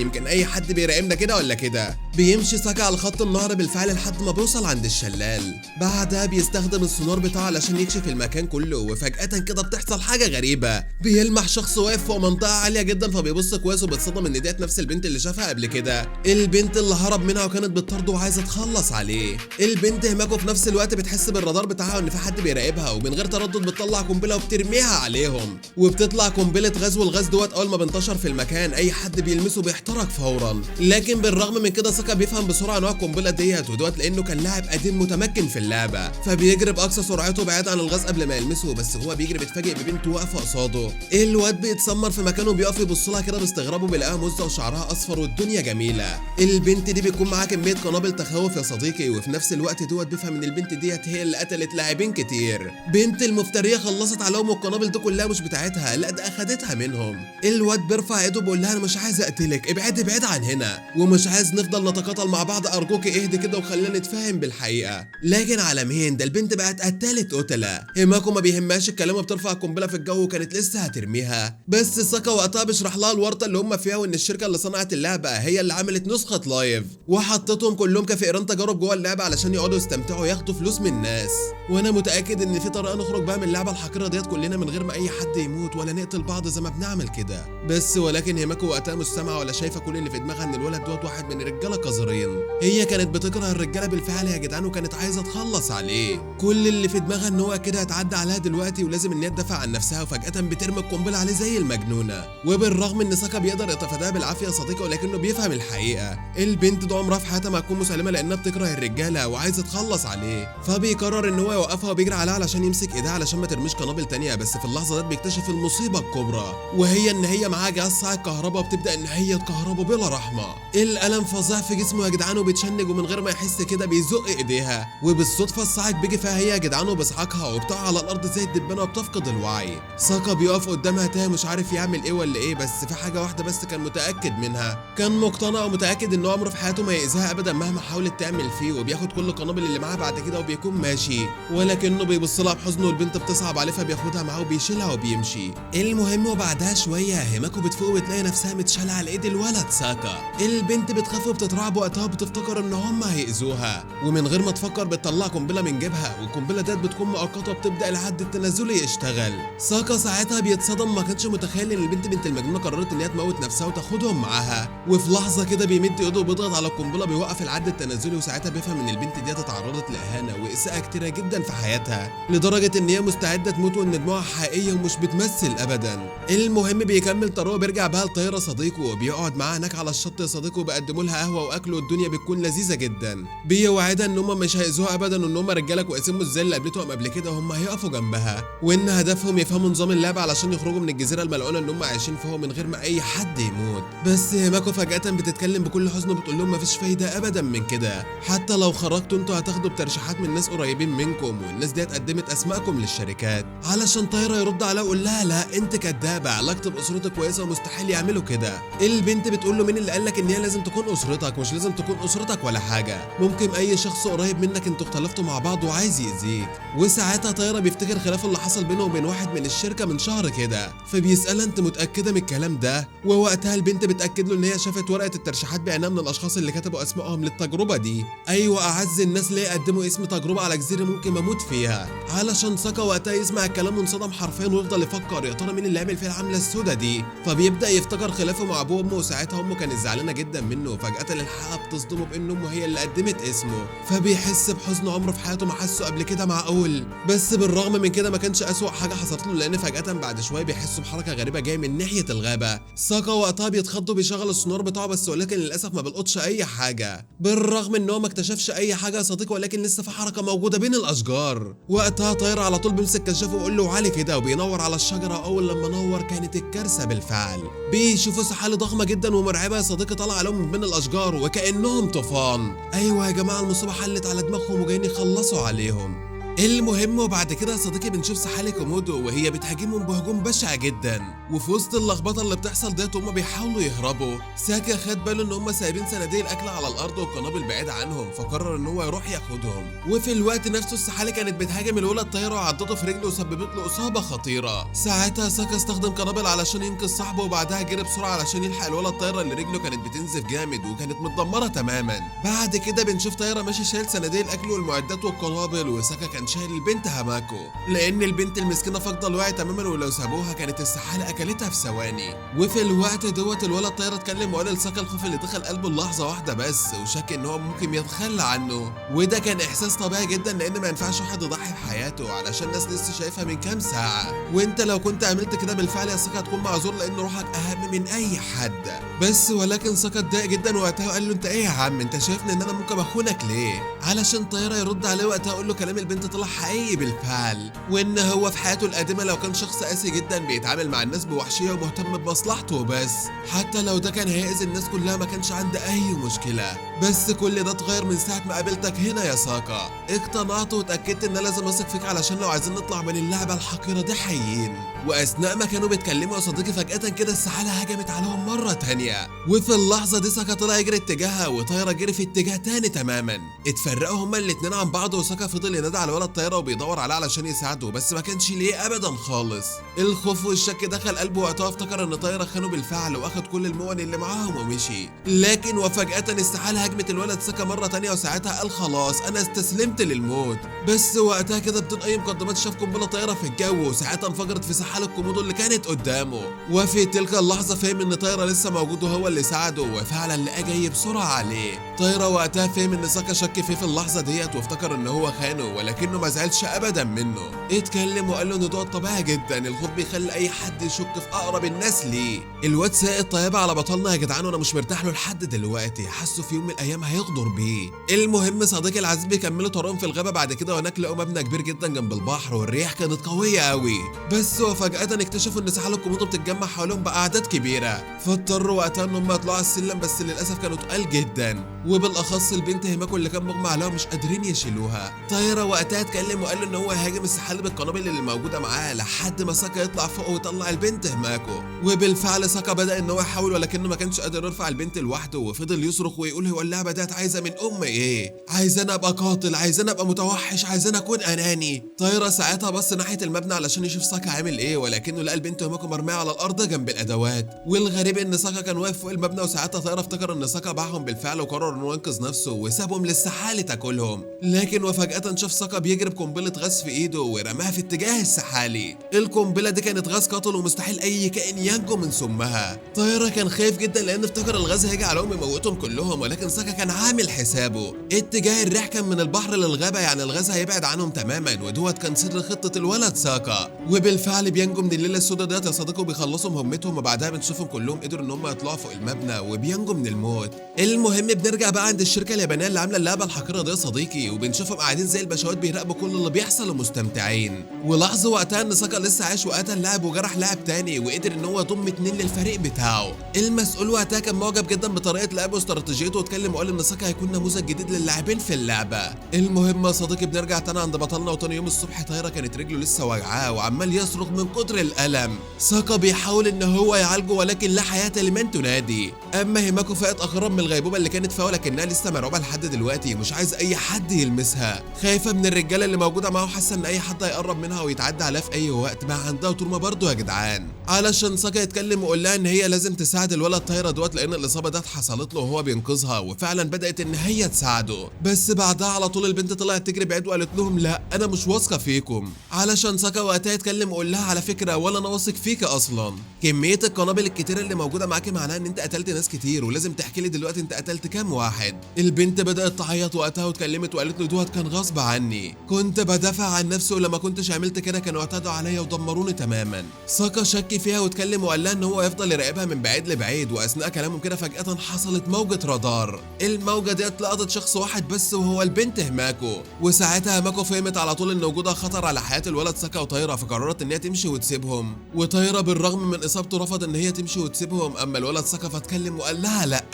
يمكن اي حد بيراقبنا كده ولا كده. بيمشي ساكا على خط النهر بالفعل لحد ما بيوصل عند الشلال. بعدها بيستخدم السونار بتاعه علشان يكشف المكان كله. وفجاه كده بتحصل حاجه غريبه، بيلمح شخص واقف فوق منطقه عاليه جدا فبيبص كويس وبيتصدم ان ديت نفس البنت اللي شافها قبل كده، البنت اللي هرب منها وكانت بتطارده وعايزه تخلص عليه. البنت هناك في نفس الوقت بتحس بالرادار بتاعها ان في حد بيراقبها ومن غير تردد بتطلع قنبله وبترميها عليهم. وبتطلع قنبله غاز، والغاز دوت اول ما بينتشر في المكان اي حد بيلمسه بيحترق فورا. لكن بالرغم من كده ساكا بيفهم بسرعه نوع القنبله ديت ودوت لانه كان لاعب قديم متمكن في اللعبه، فبيجري باقصى سرعته بعيد عن الغاز قبل ما يلمسه. بس هو بيجري بيتفاجئ ببنت واقفه قصاده. الواد بيتسمر في مكانه وبيقف يبص لها كده باستغراب وبيلاقيها مزه وشعرها اصفر والدنيا جميله. البنت دي بيكون معاها كميه قنابل تخوف يا صديقي. وفي نفس الوقت دوت بيفهم ان البنت ديت هي اللي قتلت لاعبين كتير. بنت المفتريه خلصت عليهم والقنابل دي كلها مش بتاعتها، لا ده اخدتها منهم. الواد بيرفع ايده بيقول لها انا مش عايز اقتلك، ابعد عن هنا ومش عايز نفضل نتقاتل مع بعض، ارجوك اهدي كده وخلينا نتفاهم بالحقيقه. لكن على مين ده؟ البنت بقت قتلت قتله. هيماكو ما بيهمهاش الكلام وبترفع قنبله في الجو وكانت لسه هترميها. بس ساكا وقتها بيشرح لها الورطه اللي هم فيها وان الشركه اللي صنعت اللعبه هي اللي عملت نسخه لايف وحطتهم كلهم كفئران تجارب جوه اللعبه علشان يقعدوا يستمتعوا ياخدوا فلوس من الناس. وانا متاكد ان في طريقه نخرج بقى من اللعبه الحقيره ديت كلنا من غير ما اي حد يموت ولا نقتل بعض زي ما بنعمل كده. بس ولكن هيماكو وقتها مش سامعه ولا شايفه كل كل اللي في دماغها ان الولد دوت واحد من الرجاله قذرين. هي كانت بتكره الرجاله بالفعل يا جدعان، وكانت عايزه تخلص عليه. كل اللي في دماغها ان هو كده هتعدى عليها دلوقتي ولازم ان هي تدافع عن نفسها، وفجاه بترمي القنبله عليه زي المجنونه. وبالرغم ان ساكا بيقدر يتفاداها بالعافيه يا صديقي، ولكنه بيفهم الحقيقه. البنت دي عمرها في حياتها ما هتكون مسالمه لانها بتكره الرجاله وعايزه تخلص عليه، فبيقرر ان هو يوقفها وبيجري عليها علشان يمسك ايدها علشان ما ترميش قنابل تانيه. بس في اللحظه دي بيكتشف المصيبه الكبرى، وهي ان هي معاها جهاز ساعه كهرباء وبتبدا ان هي تكهربه بلا رحمه. الالم فظيع في جسمه يا جدعان، وبيتشنج ومن غير ما يحس كده بيزق ايديها، وبالصدفه الساعه بيجي فيها هي يا جدعان وبيسحقها وبتقع على الارض زي الدبانه وبتفقد الوعي. ساكا بيقف قدامها تاه مش عارف يعمل ايه ولا ايه، بس في حاجه واحده بس كان متاكد منها، كان مقتنع ومتاكد ان عمره في حياته ما يأذيها ابدا مهما حاولت تعمل فيه، وبياخد كل القنابل اللي معاه بعد كده وبيكون ماشي. ولكنه بيبص لها بحزن والبنت بتصعب عليه فبياخدها معاه وبيشيلها وبيمشي. المهم وبعدها شويه هيماكو بتفوق وبتلاقي نفسها متشاله على ايد الولد ساكا. البنت بتخاف وبتترعب وقتها وبتفتكر ان هم هيأذوها، ومن غير ما تفكر بتطلع قنبله من جيبها، والقنبله ديت بتكون مؤقته وبتبدا العد التنازلي يشتغل. ساكا ساعتها بيتصدم، ما كانش متخيل ان البنت بنت المجنونه قررت ان هي تموت نفسها وتاخدهم معاها. وفي لحظه كده بيمد ايده وبيضغط على القنبله بيوقف العد التنازلي، وساعتها بيفهم ان البنت دي اتعرضت لاهانه واساءه كتيره جدا في حياتها، لدرجه ان هي مستعده تموت وان دموعها حقيقيه ومش بتمثل ابدا. المهم بيكمل طريقه بيرجع بها لطياره صديقه وبيقعد معاها هناك على الشط يا صديقه، وبيقدموا لها قهوه واكل والدنيا بتكون لذيذه جدا. بيوعدها ان هم مش هيأذوها ابدا، وان هم رجاله كويسين مش زي اللي قابلتهم قبل كده، هم هيقفوا جنبها، وان هدفهم يفهموا نظام اللعبه علشان يخرجوا من الجزيره الملعونه اللي هم عايشين فيها من غير ما اي حد يموت. بس ماكو فجاه بتتكلم بكل حزن وبتقول لهم مفيش فايده ابدا من كده، حتى لو خرجتوا انتوا هتاخدوا بترشيحات من ناس قريبين منكم، والناس دي قدمت اسماءكم للشركات. علشان طايره يرد عليها ويقول لها لا انت كدابه، علاقتي باسرتي كويسه ومستحيل يعملوا كده. البنت بتقول له مين اللي قالك ان هي لازم تكون اسرتك؟ مش لازم تكون اسرتك ولا حاجه، ممكن اي شخص قريب منك انتوا اختلفتوا مع بعض وعايز يأذيك. وساعتها طايره بيفتكر خلاف اللي حصل بينه وبين واحد من الشركه من شهر كده، فبيسالها انت متاكده من الكلام ده؟ ووقتها البنت بتاكد له ان هي شافت ورقه الترشيحات بعينها من الاشخاص اللي كتبوا اسمائهم للتجربه دي. ايوه اعز الناس ليه قدموا اسم تجربه على جزيره ممكن اموت فيها. علشان ساكا وقتها يسمع الكلام وانصدم حرفيا ويفضل يفكر يا ترى مين اللي عمل فيها العمله السوداء دي، فبيبدا يفتكر خلافه مع ابوه وامه، وساعتها امه كانت زعلانه جدا منه، وفجاه الحقيقه بتصدمه بان امه هي اللي قدمت اسمه، فبيحس بحزن عمره في حياته ما حسه قبل كده معقول. بس بالرغم من كده ما كانش اسوأ حاجه حصلت له، لان فجاه بعد شويه بيحسوا بحركه غريبه جايه من ناحيه الغابه. ساكا وقتها بيتخض وبيشغل السونار بتاعه بس، ولكن للاسف ما بيلقطش اي حاجه، بالرغم ان هو ما اكتشفش اي حاجه يا صديقي، ولكن لسه في حركه موجوده بين الاشجار. وقتها طاير على طول بيمسك كشافه ويقول له علي كده، وبينور على الشجره. اول لما نور كانت الكارثه بالفعل، بيشوفوا سحالة ضخمه جدا ومرعبه يا صديقي طالعه عليهم من بين الاشجار وكانهم طوفان. ايوه يا جماعه المصيبه حلت على دماغهم وجايين يخلصوا عليهم. المهم وبعد كده يا صديقي بنشوف سحالة كومودو وهي بتهاجمهم بهجوم بشع جدا، وفي وسط اللخبطه اللي بتحصل ديت وهم بيحاولوا يهربوا، ساكا خد باله ان هم سايبين صناديق الاكل على الارض والقنابل بعيده عنهم، فقرر ان هو يروح ياخدهم. وفي الوقت نفسه السحالة كانت بتهاجم الولد طايره وعضته في رجله وسببت له اصابه خطيره. ساعتها ساكا استخدم قنابل علشان ينقذ صاحبه، وبعدها جري بسرعه علشان يلحق الولد طايره اللي رجله كانت بتنزف جامد وكانت متدمره تماما. بعد كده بنشوف طايره ماشي شايل صناديق الاكل والمعدات والقنابل، وساكا كان شايل البنت ماكو، لان البنت المسكينه فاقده الوعي تماما، ولو سابوها كانت السحالة اكلتها في ثواني. وفي الوقت دوت الولد طايره اتكلم وقال لساكا الخوف اللي دخل قلبه لحظه واحده بس، وشك ان هو ممكن يتخلى عنه، وده كان احساس طبيعي جدا لان ما ينفعش واحد يضحي بحياته علشان الناس لسه شايفها من كام ساعه. وانت لو كنت عملت كده بالفعل يا ساكا هتكون معذور لان روحك اهم من اي حد. بس ولكن ساكا اتضايق جدا وقتها وقال له انت ايه يا عم، انت شايفني ان انا ممكن اخونك ليه؟ علشان طايره يرد عليه وقتها يقول له كلام البنت طلع حقيقي بالفعل، وان هو في حياته القديمه لو كان شخص قاسي جدا بيتعامل مع الناس بوحشيه ومهتم بمصلحته وبس، حتى لو ده كان هيأذي الناس كلها ما كانش عنده اي مشكله. بس كل ده اتغير من ساعه ما قابلتك هنا يا ساكا، اقتنعت واتاكدت ان لازم اثق فيك علشان لو عايزين نطلع من اللعبه الحقيره دي حيين. واثناء ما كانوا بيتكلموا يا صديقي فجاه كده السحالة هجمت عليهم مره تانيه، وفي اللحظه دي ساكا طلع يجري اتجاهها وطايره جري في اتجاه تاني تماما. اتفرقوا هما الاتنين عن بعض، وساكا فضل ينادي على الولد الولد طايره وبيدور عليه علشان يساعده، بس ما كانش ليه ابدا خالص. الخوف والشك دخل قلبه وقتها، افتكر ان طايره خانه بالفعل واخد كل المؤن اللي معاهم ومشي. لكن وفجاه استحاله هجمه الولد ساكا مره تانية، وساعتها قال خلاص انا استسلمت للموت. بس وقتها كده بدون اي مقدمات شاف قنبله طايره في الجو، وساعتها انفجرت في سحال الكومودو اللي كانت قدامه. وفي تلك اللحظه فهم ان طايره لسه موجود وهو اللي ساعده، وفعلا لقى جاي بسرعه عليه. طايره وقتها فهم ان ساكا شك فيه في اللحظه ديت، وافتكر ان هو خانه، ولكنه ما زعلش ابدا منه. اتكلم وقال له ان ده طبيعي جدا، الخوف بيخلي اي حد يشك في اقرب الناس ليه. الواد ساقط طيبه على بطلنا يا جدعان، وانا مش مرتاح له لحد دلوقتي، حاسه في يوم من الايام هيغدر بيه. المهم صديقي العزيز بيكملوا طريقهم في الغابه بعد كده، وهناك لقوا مبنى كبير جدا جنب البحر، والرياح كانت قويه قوي. بس وفجاه اكتشفوا ان سحال الكومودو بتتجمع حواليهم باعداد كبيره، فاضطروا وقتها ان هم يطلعوا على السلم، بس للاسف كانوا تقال جدا، وبالاخص البنت هيماكو اللي كان مغمى عليها مش قادرين يشيلوها. طايره وقتها اتكلم وقال له ان هو هيهاجم السحال بالقنابل اللي موجوده معاه لحد ما ساكا يطلع فوق ويطلع البنت هيماكو. وبالفعل ساكا بدا ان هو يحاول، ولكنه ما كانش قادر يرفع البنت لوحده، وفضل يصرخ ويقول هو اللعبه ديت عايزه من امي ايه؟ عايزاني ابقى قاتل، عايزاني ابقى متوحش، عايزاني اكون اناني. طايره ساعتها بص ناحيه المبنى علشان يشوف ساكا عامل ايه، ولكنه لقى البنت هيماكو مرميه على الارض جنب الادوات. والغريب ان ساكا كان واقف فوق المبنى، وساعتها طايره افتكر ان ساكا باعهم بالفعل، وقرر انه ينقذ نفسه وسابهم للسحالة تاكلهم. لكن وفجأة شاف ساكا بيجري بقنبلة غاز في ايده ورماها في اتجاه السحالي. القنبلة دي كانت غاز قاتل ومستحيل اي كائن ينجو من سمها. طايرة كان خايف جدا لان افتكر الغاز هيجي عليهم يموتهم كلهم، ولكن ساكا كان عامل حسابه. اتجاه الريح كان من البحر للغابة، يعني الغاز هيبعد عنهم تماما، ودوت كان سر خطة الولد ساكا. وبالفعل بينجوا من الليلة السوداء ديت يا صديقي، وبيخلصوا مهمتهم، وبعدها بنشوفهم كلهم قدروا ان هم يطلعوا فوق المبنى وبينجوا من الموت. المهم بنرجع بقى عند الشركة اليابانية اللي عاملة اللعبة الحقيرة دي يا صديقي، وبنشوفهم قاعدين زي البشوات بيراقبوا كل اللي بيحصل ومستمتعين. ولاحظوا وقتها ان ساكا لسه عايش وقتل لاعب وجرح لاعب تاني، وقدر ان هو يضم 2 للفريق بتاعه. المسؤول وقتها كان معجب جدا بطريقة لعبه واستراتيجيته، واتكلم وقال ان ساكا هيكون نموذج جديد للاعبين في اللعبة. المهم يا صديقي بنرجع تاني عند بطلنا، وتاني يوم الصبح طايرة كانت رجله لسه واجعاه وعمال يصرخ من كتر الألم. ساكا بيحاول ان هو يعالجه، ولكن لا حياة لمن تنادي. اما هيماكو فاقت اخيرا من الغيبوبة اللي كانت فيها، ولكنها لسه مرعوبة لحد دلوقتي، مش عايز اي حد يلمسها، خايفه من الرجاله اللي موجوده معاه، وحاسه ان اي حد هيقرب منها ويتعدى عليها في اي وقت. ما عندها تروما برضه يا جدعان. علشان ساكا يتكلم ويقول لها ان هي لازم تساعد الولد طايره دوت، لان الاصابه ديت حصلت له وهو بينقذها، وفعلا بدات ان هي تساعده. بس بعدها على طول البنت طلعت تجري بعيد وقالت لهم لا انا مش واثقه فيكم. علشان ساكا وقتها يتكلم ويقول لها على فكره ولا انا واثق فيك اصلا، كميه القنابل الكتيره اللي موجوده معاكي معناها ان انت قتلت ناس كتير، ولازم تحكي لي دلوقتي انت قتلت كام واحد. البنت بدات تعيط وقتها واتكلمت وقالت له دوت كان غصب عني، كنت بدافع عن نفسي، ولما كنتش عملت كده كانوا اعتدوا عليا ودمروني تماما. ساكا شك فيها واتكلم وقال لها ان هو يفضل يراقبها من بعيد لبعيد، واثناء كلامهم كده فجاه حصلت موجه رادار. الموجه ديت لقطت شخص واحد بس وهو البنت هيماكو، وساعتها هيماكو فهمت على طول ان وجودها خطر على حياه الولد ساكا وطايره، فقررت ان هي تمشي وتسيبهم. وطايره بالرغم من اصابته رفض ان هي تمشي وتسيبهم، اما الولد ساكا فاتكلم وقال لها لا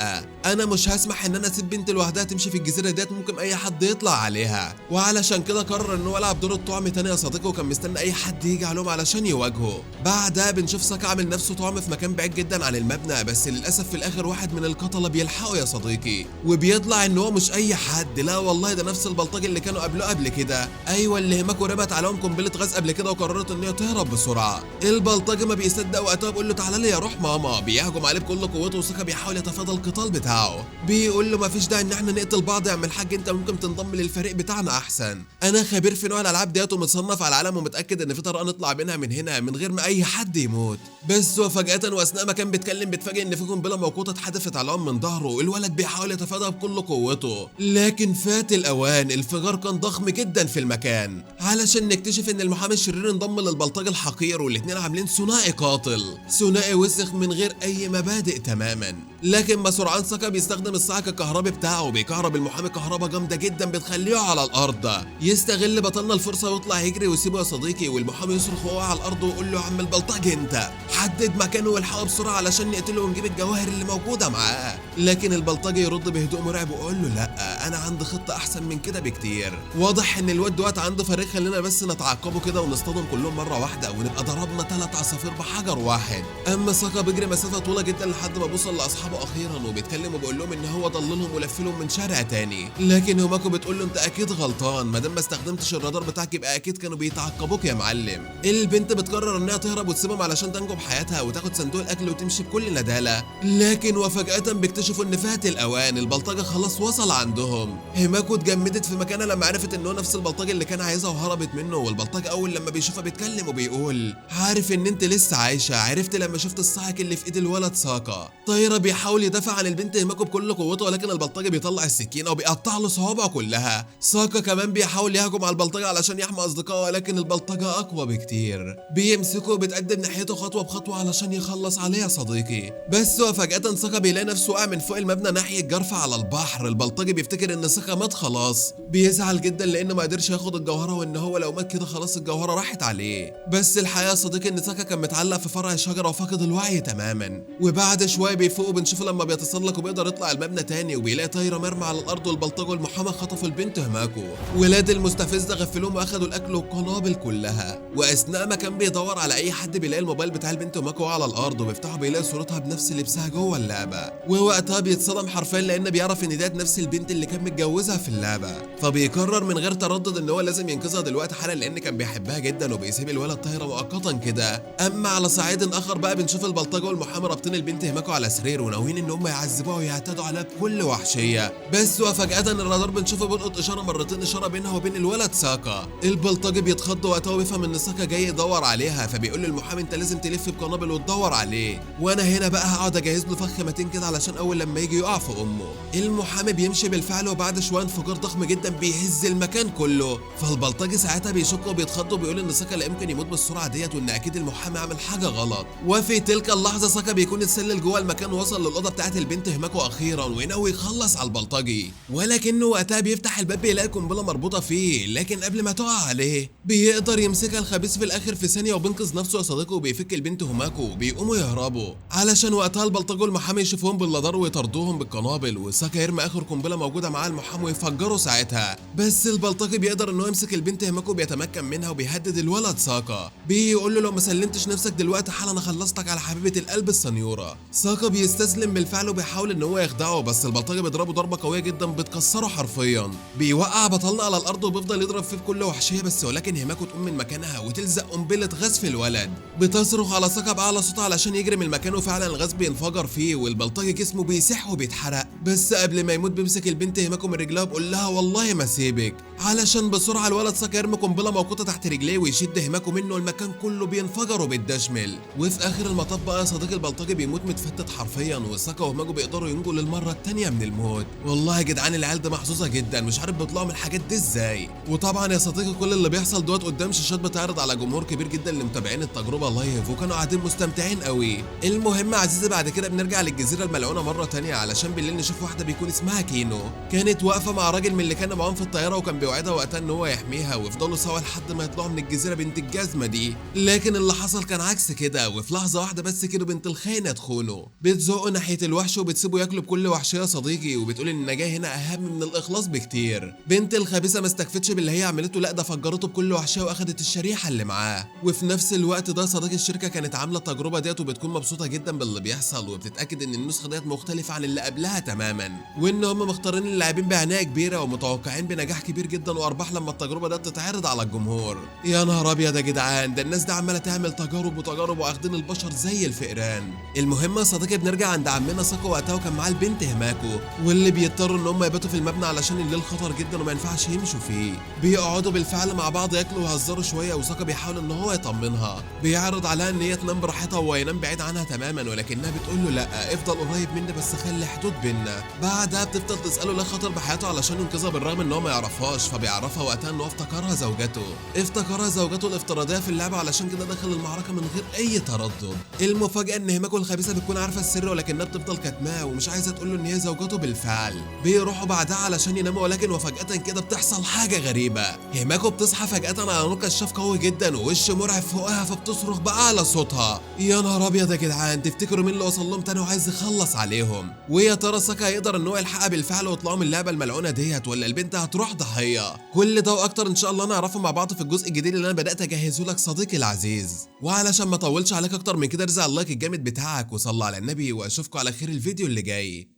انا مش هسمح ان انا اسيب بنت لوحدها تمشي في الجزيره ديت، ممكن اي حد يطلع عليها. وعلشان كده قرر ان هو يلعب دور الطعم تاني يا صديقي، وكان مستني اي حد يجي عليهم علشان يواجهه. بعدها بنشوف ساكا عامل نفسه طعم في مكان بعيد جدا عن المبنى، بس للاسف في الاخر واحد من القتله بيلحقه يا صديقي، وبيطلع ان هو مش اي حد، لا والله ده نفس البلطجي اللي كانوا قبله قبل كده. ايوه اللي هيماكو رمت عليهم قنبله غاز قبل كده، وقررت ان هي تهرب بسرعه. البلطجي ما بيصدق وقتها بيقول له تعالى لي يا روح ماما، بيهجم عليه بكل قوته، وساكا بيحاول يتفادى القتال بتاعه، بيقول له مفيش داعي ان احنا نقتل بعض يا عم الحاج، انت ممكن تنضم للفريق بتاعنا احسن، انا خبير في نوع الالعاب ديت ومتصنف على العالم، ومتاكد ان في طريقه نطلع منها من هنا من غير ما اي حد يموت. بس وفجاه واثناء ما كان بيتكلم بيتفاجئ ان في قنبله موقوته اتحدفت عليهم من ظهره. الولد بيحاول يتفادى بكل قوته، لكن فات الاوان، الانفجار كان ضخم جدا في المكان. علشان نكتشف ان المحامي الشرير انضم للبلطجي الحقير، والاثنين عاملين ثنائي قاتل، ثنائي وسخ من غير اي مبادئ تماما. لكن مسرعان ساكا بيستخدم الصاعق الكهربي بتاعه، وبيكهرب المحامي كهرباء جامده جدا بتخليه على الارض. يستغل بطلنا الفرصه ويطلع يجري ويسيبه يا صديقي، والمحامي يصرخ وهو على الارض ويقول له يا عم البلطجي انت حدد مكانه والحقه بسرعه علشان نقتله ونجيب الجواهر اللي موجوده معاه. لكن البلطجي يرد بهدوء مرعب ويقول له لا، انا عندي خطه احسن من كده بكتير. واضح ان الواد دوت عنده فريق، خلينا بس نتعاقبه كده ونصطادهم كلهم مره واحده ونبقى ضربنا 3 عصافير بحجر واحد. اما ساكا بيجري مسافه طويله جدا لحد ما بيوصل لاصحابه اخيرا وبيتكلم وبيقول لهم ان هو ضللهم ولفلهم من شارع تاني. لكن هوماكو بتقول له انت اكيد غلطان، ما دام ما استخدمتش الرادار بتاعك يبقى اكيد كانوا بيتعقبوك يا معلم. البنت بتقرر انها تهرب وتسيبهم علشان تنجو بحياتها وتاخد صندوق الاكل وتمشي بكل ندالة. لكن وفجأة بيكتشفوا ان فات الاوان، البلطجة خلاص وصل عندهم. هيماكو اتجمدت في مكانها لما عرفت ان هو نفس البلطجي اللي كان عايزها وهربت منه. والبلطجة اول لما بيشوفها بيتكلم وبيقول عارف ان انت لسه عايشة، عرفت لما شفت الصاعق اللي في ايد الولد ساكا. طايرة بيحاول يدافع عن البنت هيماكو بكل قوته، ولكن البلطجي بيطلع السكينة وبيقطع له صوابعه كلها. ساكا كمان بيحاول يهجم على البلطجة علشان يحمي اصدقائه، ولكن البلطجة اقوى بكتير. بيمسكه وبيتقدم ناحيته خطوة بخطوة علشان يخلص عليه يا صديقي. بس وفجأة ساكا بيلاقي نفسه واقع من فوق المبنى ناحية جرفة على البحر. البلطجي بيفتكر ان ساكا مات خلاص، بيزعل جدا لانه ما قدرش ياخد الجوهرة، وان هو لو مات كده خلاص الجوهرة راحت عليه. بس الحقيقة يا صديقي ان ساكا كان متعلق في فرع شجرة وفاقد الوعي تماما. وبعد شوية بيفوق وبنشوفه لما بيتسلق وبيقدر يطلع المبنى تاني، وبيلاقي طايرة مرمى على الارض والبلطجي والمحامي خطفوا البنت هيماكو. ولاد المستفزة غفلوهم واخدوا الاكل والقنابل كلها. واثناء ما كان بيدور على اي حد بيلاقي الموبايل بتاع البنت هيماكو على الارض، وبيفتحه بيلاقي صورتها بنفس لبسها جوه اللعبة. ووقتها بيتصدم حرفيا لان بيعرف ان ديت نفس البنت اللي كان متجوزها في اللعبة. فبيقرر من غير تردد ان هو لازم ينقذها دلوقتي حالا لان كان بيحبها جدا، وبيسيب الولد طايرة مؤقتا كده. اما على صعيد اخر بقى بنشوف البلطجة والمحامي رابطين البنت هيماكو على سرير وناويين ان هم يعذبوها ويعتدوا عليها بكل وحشية. بس وفجأة الرادار بنشوفه بيلقط اشارة مرتين، اشارة بينها وبين الولد ساكا. البلطجي بيتخض وقتها وبيفهم ان ساكا جاي يدور عليها، فبيقول للمحامي انت لازم تلف بقنابل وتدور عليه، وانا هنا بقى هقعد اجهز له فخ متين كده علشان اول لما يجي يقع في امه. المحامي بيمشي بالفعل، وبعد شويه انفجار ضخم جدا بيهز المكان كله. فالبلطجي ساعتها بيشك وبيتخض وبيقول ان ساكا لا يمكن يموت بالسرعه ديت، وان اكيد المحامي عمل حاجه غلط. وفي تلك اللحظه ساكا بيكون اتسلل جوه المكان ووصل للاوضه بتاعت البنت هيماكو اخيرا، وناوي يخلص على البلطجي. ولكنه وقتها بيفتح الباب بيلاقي قنبله مربوطه فيه، لكن قبل ما تقع عليه بيقدر يمسكها الخبيث في الاخر في ثانيه وبينقذ نفسه يا صديقي، وبيفك البنت هيماكو وبيقوموا يهربوا علشان وقتها البلطجي والمحامي يشوفوهم بالرادار ويطردوهم بالقنابل. وساكا يرمي اخر قنبله موجوده معاه المحامي ويفجروا ساعتها. بس البلطجي بيقدر ان هو يمسك البنت هيماكو وبيتمكن منها وبيهدد الولد ساكا، بيقول له لو ما سلمتش نفسك دلوقتي حالا انا خلصتك على حبيبه القلب السنيوره. ساكا بيستسلم بالفعل وبيحاول ان هو يخدعه، بس البلطجي بيضربه ضربه قويه جدا بتكسره حرفيا. بيوقع بطلنا على الارض وبيفضل يضرب فيه بكل وحشيه، بس ولكن هيماكو تقوم من مكانها وتلزق قنبله غاز في الولد. بتصرخ على ساكا باعلى صوتها علشان يجري من المكان، وفعلا الغاز بينفجر فيه والبلطجي جسمه بيسح وبيتحرق. بس قبل ما يموت بيمسك البنت هيماكو من رجلها وبيقول لها والله ما سيبك، علشان بسرعه الولد ساكا يرمي قنبله موقوته تحت رجليه ويشد هيماكو منه، المكان كله بينفجر وبيتدشمل. وفي اخر المطاف بقى صديق البلطجي بيموت متفتت حرفيا، وساكا وهيماكو بيقدروا ينجوا للمره الثانيه من الموت. والله يا جدعان العيال دي محظوظه جدا، مش عارف بيطلعوا من الحاجات دي ازاي. وطبعا يا صديقي كل اللي بيحصل دوت قدام شاشات بتعرض على جمهور كبير جدا اللي متابعين التجربه لايف، وكانوا قاعدين مستمتعين قوي. المهم يا عزيزي بعد كده بنرجع للجزيره الملعونه مره ثانيه علشان بالليل نشوف واحده بيكون اسمها كينو، كانت واقفه مع راجل من اللي كانوا معاهم في الطياره، وكان بيوعدها وقتها ان هو يحميها ويفضلوا سوا لحد ما يطلعوا من الجزيره بنت الجزمه دي. لكن اللي حصل كان عكس كده، وفي لحظه واحده بس كده بنت الخاينه تخونه، بتزقه ناحيه الوحش وبتسيبه ياكله بكل وحشيه يا صديقي، وبتقول ان النجاه هنا اهم من الاخلاص بكتير. بنت الخبيثه ما استكفتش باللي هي عملته، لا ده فجرته بكل وحشيه واخدت الشريحه اللي معاه. وفي نفس الوقت ده صديق الشركه كانت عامله التجربه ديت وبتكون مبسوطه جدا باللي بيحصل، وبتتاكد ان النسخه ديت مختلفه عن اللي قبلها تماما، وان هم مختارين اللاعبين بعنايه كبيره ومتوقعين بنجاح كبير جدا وارباح لما التجربه ديت تتعرض على الجمهور. يا نهار ابيض يا جدعان، ده الناس دي عماله تعمل تجارب وتجارب واخدين البشر زي الفئران. المهم يا صديقي بنرجع عند عمنا ساكا وقتها، وكان معاه البنت هيماكو، واللي بيضطروا ان هم يباتوا في المبنى علشان الليل خطر جدا وما ينفعش يمشوا فيه. بيقعدوا بالفعل مع بعض ياكلوا ويهزروا شويه، وساكا بيحاول ان هو يطمنها، بيعرض عليها ان هي تنام براحتها وهو ينام بعيد عنها تماما، ولكنها بتقول له لا افضل قريب مني بس خلي حدود بينا. بعدها بتفضل تساله ليه خطر بحياته علشان ينقذها بالرغم ان هو ما يعرفهاش، فبيعرفها وقتها ان هو افتكرها زوجته الافتراضيه في اللعبه، علشان كده دخل المعركه من غير اي تردد. المفاجاه ان هيماكو الخبيثه بتكون عارفه السر ولكنها بتفضل كاتماه ومش عايزه تقول له ان هي زوجته بالفعل. بيروحوا بعدها علشان يناموا، ولكن وفجاه كده بتحصل حاجه غريبه. هيماكو بتصحى فجاه على نور كشاف قوي جدا ووش مرعب فوقها، فبتصرخ باعلى صوتها. يا نهار ابيض يا جدعان، تفتكروا مين اللي وصل لهم تاني وعايز يخلص عليهم؟ ويا ترى ساكا هيقدر ان هو يلحقها بالفعل ويطلعوا من اللعبه الملعونه ديت، ولا البنت هتروح ضحيه؟ كل ده واكتر ان شاء الله نعرفه مع بعض في الجزء الجديد اللي انا بدات اجهزه لك صديقي العزيز. وعلشان ما اطولش عليك اكتر من كده، ارزع اللايك الجامد بتاعك وصلى على النبي، واشوفكم على خير الفيديو اللي جاي.